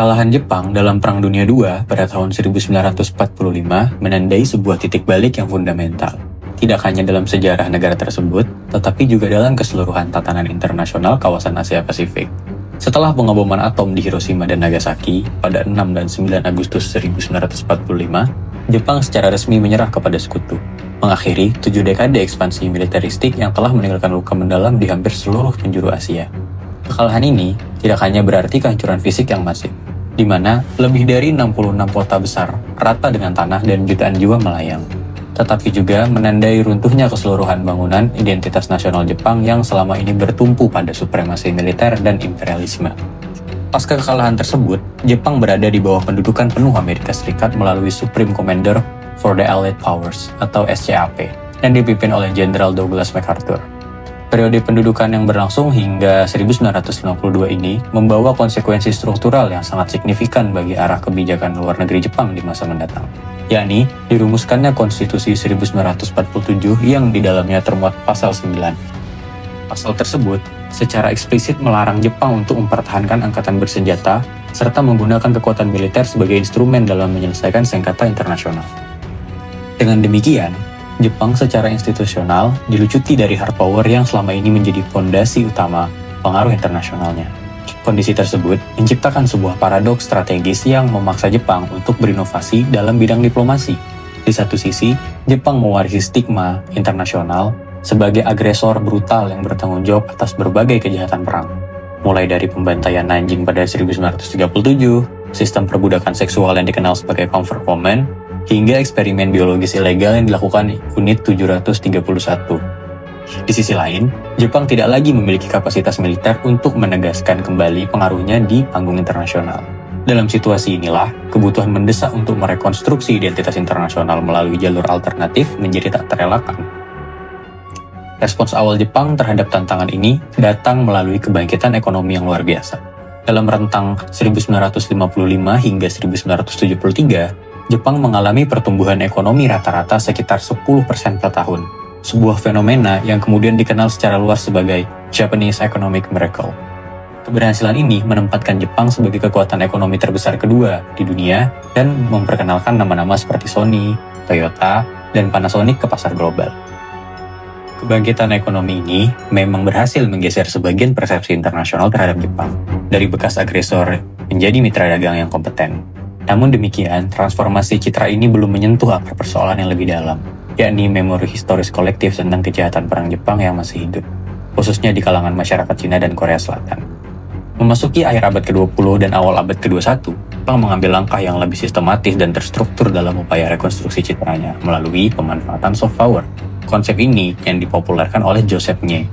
Kekalahan Jepang dalam Perang Dunia II pada tahun 1945 menandai sebuah titik balik yang fundamental. Tidak hanya dalam sejarah negara tersebut, tetapi juga dalam keseluruhan tatanan internasional kawasan Asia Pasifik. Setelah pengeboman atom di Hiroshima dan Nagasaki pada 6 dan 9 Agustus 1945, Jepang secara resmi menyerah kepada sekutu, mengakhiri 7 dekade ekspansi militeristik yang telah meninggalkan luka mendalam di hampir seluruh penjuru Asia. Kekalahan ini tidak hanya berarti kehancuran fisik yang masif, di mana lebih dari 66 kota besar rata dengan tanah dan jutaan jiwa melayang, tetapi juga menandai runtuhnya keseluruhan bangunan identitas nasional Jepang yang selama ini bertumpu pada supremasi militer dan imperialisme. Pasca kekalahan tersebut, Jepang berada di bawah pendudukan penuh Amerika Serikat melalui Supreme Commander for the Allied Powers atau SCAP yang dipimpin oleh Jenderal Douglas MacArthur. Periode pendudukan yang berlangsung hingga 1952 ini membawa konsekuensi struktural yang sangat signifikan bagi arah kebijakan luar negeri Jepang di masa mendatang, yakni dirumuskannya Konstitusi 1947 yang di dalamnya termuat Pasal 9. Pasal tersebut secara eksplisit melarang Jepang untuk mempertahankan angkatan bersenjata serta menggunakan kekuatan militer sebagai instrumen dalam menyelesaikan sengketa internasional. Dengan demikian, Jepang secara institusional dilucuti dari hard power yang selama ini menjadi fondasi utama pengaruh internasionalnya. Kondisi tersebut menciptakan sebuah paradoks strategis yang memaksa Jepang untuk berinovasi dalam bidang diplomasi. Di satu sisi, Jepang mewarisi stigma internasional sebagai agresor brutal yang bertanggung jawab atas berbagai kejahatan perang. Mulai dari pembantaian Nanjing pada 1937, sistem perbudakan seksual yang dikenal sebagai comfort woman, hingga eksperimen biologis ilegal yang dilakukan Unit 731. Di sisi lain, Jepang tidak lagi memiliki kapasitas militer untuk menegaskan kembali pengaruhnya di panggung internasional. Dalam situasi inilah, kebutuhan mendesak untuk merekonstruksi identitas internasional melalui jalur alternatif menjadi tak terelakkan. Respons awal Jepang terhadap tantangan ini datang melalui kebangkitan ekonomi yang luar biasa. Dalam rentang 1955 hingga 1973, Jepang mengalami pertumbuhan ekonomi rata-rata sekitar 10% per tahun, sebuah fenomena yang kemudian dikenal secara luas sebagai Japanese Economic Miracle. Keberhasilan ini menempatkan Jepang sebagai kekuatan ekonomi terbesar kedua di dunia dan memperkenalkan nama-nama seperti Sony, Toyota, dan Panasonic ke pasar global. Kebangkitan ekonomi ini memang berhasil menggeser sebagian persepsi internasional terhadap Jepang, dari bekas agresor menjadi mitra dagang yang kompeten. Namun demikian, transformasi citra ini belum menyentuh akar persoalan yang lebih dalam, yakni memori historis kolektif tentang kejahatan perang Jepang yang masih hidup, khususnya di kalangan masyarakat Cina dan Korea Selatan. Memasuki akhir abad ke-20 dan awal abad ke-21, Jepang mengambil langkah yang lebih sistematis dan terstruktur dalam upaya rekonstruksi citranya melalui pemanfaatan soft power. Konsep ini yang dipopulerkan oleh Joseph Nye,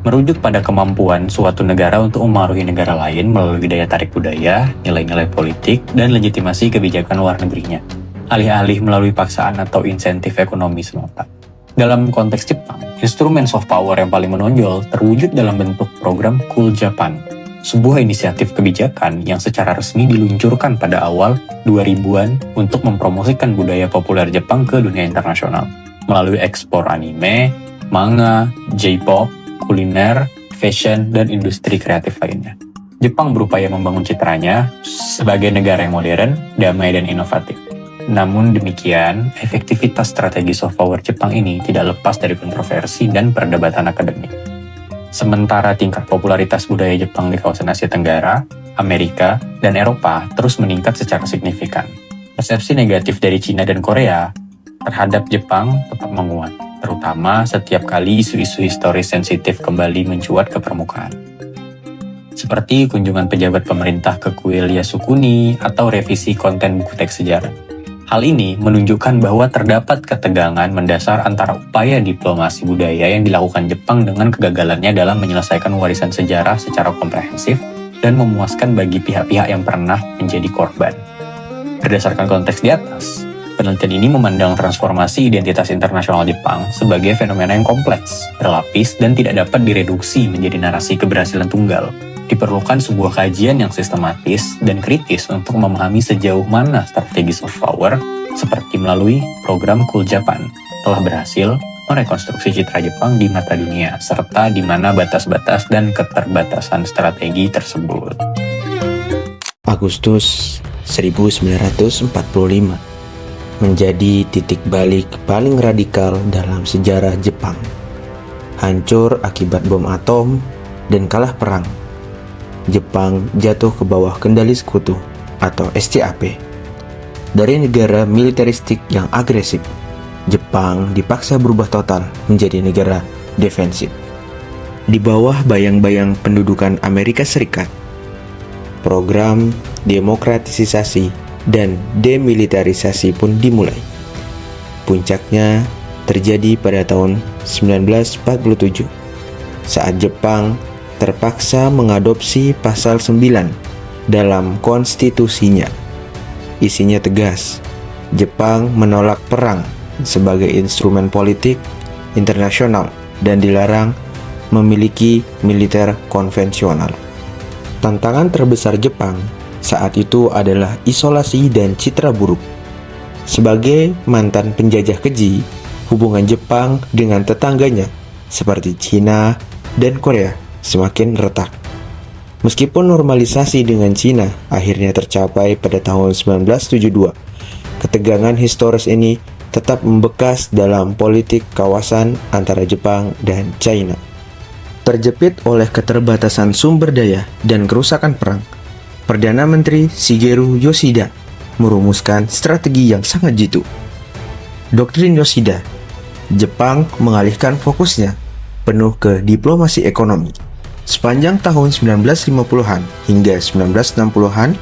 merujuk pada kemampuan suatu negara untuk memengaruhi negara lain melalui daya tarik budaya, nilai-nilai politik, dan legitimasi kebijakan luar negerinya, alih-alih melalui paksaan atau insentif ekonomi semata. Dalam konteks Jepang, instrumen soft power yang paling menonjol terwujud dalam bentuk program Cool Japan, sebuah inisiatif kebijakan yang secara resmi diluncurkan pada awal 2000-an untuk mempromosikan budaya populer Jepang ke dunia internasional, melalui ekspor anime, manga, J-pop, kuliner, fashion, dan industri kreatif lainnya. Jepang berupaya membangun citranya sebagai negara yang modern, damai, dan inovatif. Namun demikian, efektivitas strategi soft power Jepang ini tidak lepas dari kontroversi dan perdebatan akademik. Sementara tingkat popularitas budaya Jepang di kawasan Asia Tenggara, Amerika, dan Eropa terus meningkat secara signifikan, persepsi negatif dari Cina dan Korea terhadap Jepang tetap menguat, terutama setiap kali isu-isu historis sensitif kembali mencuat ke permukaan. Seperti kunjungan pejabat pemerintah ke kuil Yasukuni atau revisi konten buku teks sejarah. Hal ini menunjukkan bahwa terdapat ketegangan mendasar antara upaya diplomasi budaya yang dilakukan Jepang dengan kegagalannya dalam menyelesaikan warisan sejarah secara komprehensif dan memuaskan bagi pihak-pihak yang pernah menjadi korban. Berdasarkan konteks di atas, penelitian ini memandang transformasi identitas internasional Jepang sebagai fenomena yang kompleks, berlapis, dan tidak dapat direduksi menjadi narasi keberhasilan tunggal. Diperlukan sebuah kajian yang sistematis dan kritis untuk memahami sejauh mana strategi soft power, seperti melalui program Cool Japan, telah berhasil merekonstruksi citra Jepang di mata dunia, serta di mana batas-batas dan keterbatasan strategi tersebut. Agustus 1945 menjadi titik balik paling radikal dalam sejarah Jepang. Hancur akibat bom atom dan kalah perang. Jepang jatuh ke bawah kendali sekutu atau SCAP. Dari negara militeristik yang agresif, Jepang dipaksa berubah total menjadi negara defensif. Di bawah bayang-bayang pendudukan Amerika Serikat, program demokratisasi dan demilitarisasi pun dimulai. Puncaknya terjadi pada tahun 1947 saat Jepang terpaksa mengadopsi pasal 9 dalam konstitusinya. Isinya tegas, Jepang menolak perang sebagai instrumen politik internasional dan dilarang memiliki militer konvensional. Tantangan terbesar Jepang saat itu adalah isolasi dan citra buruk. Sebagai mantan penjajah keji, hubungan Jepang dengan tetangganya seperti Cina dan Korea semakin retak. Meskipun normalisasi dengan Cina akhirnya tercapai pada tahun 1972, ketegangan historis ini tetap membekas dalam politik kawasan antara Jepang dan China. Terjepit oleh keterbatasan sumber daya dan kerusakan perang, Perdana Menteri Shigeru Yoshida merumuskan strategi yang sangat jitu. Doktrin Yoshida, Jepang mengalihkan fokusnya penuh ke diplomasi ekonomi. Sepanjang tahun 1950-an hingga 1960-an,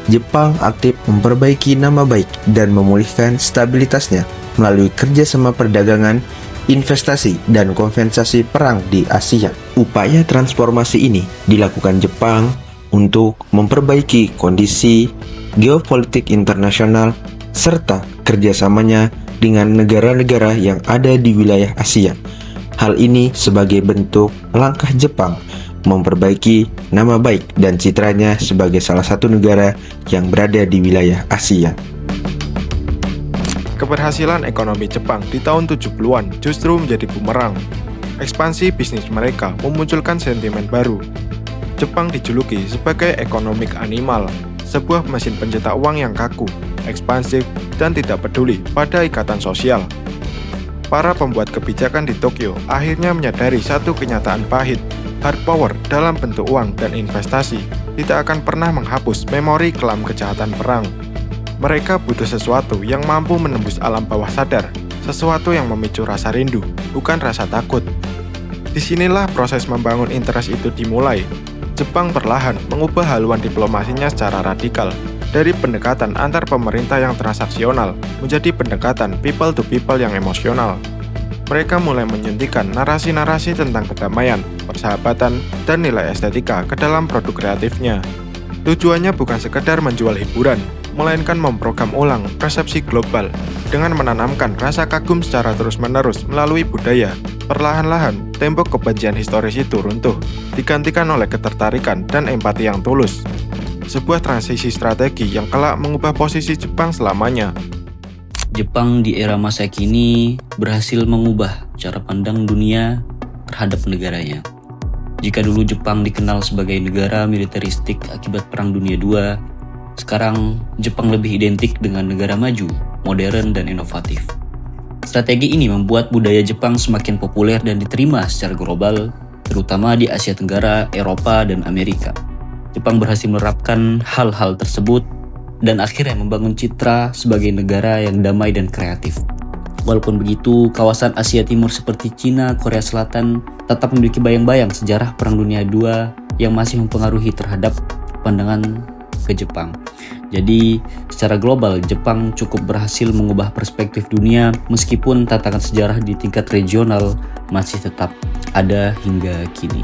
Jepang aktif memperbaiki nama baik dan memulihkan stabilitasnya melalui kerjasama perdagangan, investasi, dan kompensasi perang di Asia. Upaya transformasi ini dilakukan Jepang untuk memperbaiki kondisi geopolitik internasional serta kerjasamanya dengan negara-negara yang ada di wilayah Asia. Hal ini sebagai bentuk langkah Jepang memperbaiki nama baik dan citranya sebagai salah satu negara yang berada di wilayah Asia. Keberhasilan ekonomi Jepang di tahun 70-an justru menjadi bumerang. Ekspansi bisnis mereka memunculkan sentimen baru. Jepang dijuluki sebagai economic animal, sebuah mesin pencetak uang yang kaku, ekspansif, dan tidak peduli pada ikatan sosial. Para pembuat kebijakan di Tokyo akhirnya menyadari satu kenyataan pahit, hard power dalam bentuk uang dan investasi tidak akan pernah menghapus memori kelam kejahatan perang. Mereka butuh sesuatu yang mampu menembus alam bawah sadar, sesuatu yang memicu rasa rindu, bukan rasa takut. Disinilah proses membangun interest itu dimulai. Jepang perlahan mengubah haluan diplomasinya secara radikal dari pendekatan antar pemerintah yang transaksional menjadi pendekatan people to people yang emosional. Mereka mulai menyuntikkan narasi-narasi tentang kedamaian, persahabatan, dan nilai estetika ke dalam produk kreatifnya. Tujuannya bukan sekedar menjual hiburan, melainkan memprogram ulang persepsi global dengan menanamkan rasa kagum secara terus-menerus melalui budaya. Perlahan-lahan, tembok kebencian historis itu runtuh, digantikan oleh ketertarikan dan empati yang tulus. Sebuah transisi strategi yang kelak mengubah posisi Jepang selamanya. Jepang di era masa kini berhasil mengubah cara pandang dunia terhadap negaranya. Jika dulu Jepang dikenal sebagai negara militeristik akibat Perang Dunia II, sekarang Jepang lebih identik dengan negara maju, modern, dan inovatif. Strategi ini membuat budaya Jepang semakin populer dan diterima secara global, terutama di Asia Tenggara, Eropa, dan Amerika. Jepang berhasil menerapkan hal-hal tersebut dan akhirnya membangun citra sebagai negara yang damai dan kreatif. Walaupun begitu, kawasan Asia Timur seperti Cina, Korea Selatan tetap memiliki bayang-bayang sejarah Perang Dunia II yang masih mempengaruhi terhadap pandangan ke Jepang. Jadi, secara global, Jepang cukup berhasil mengubah perspektif dunia meskipun tantangan sejarah di tingkat regional masih tetap ada hingga kini.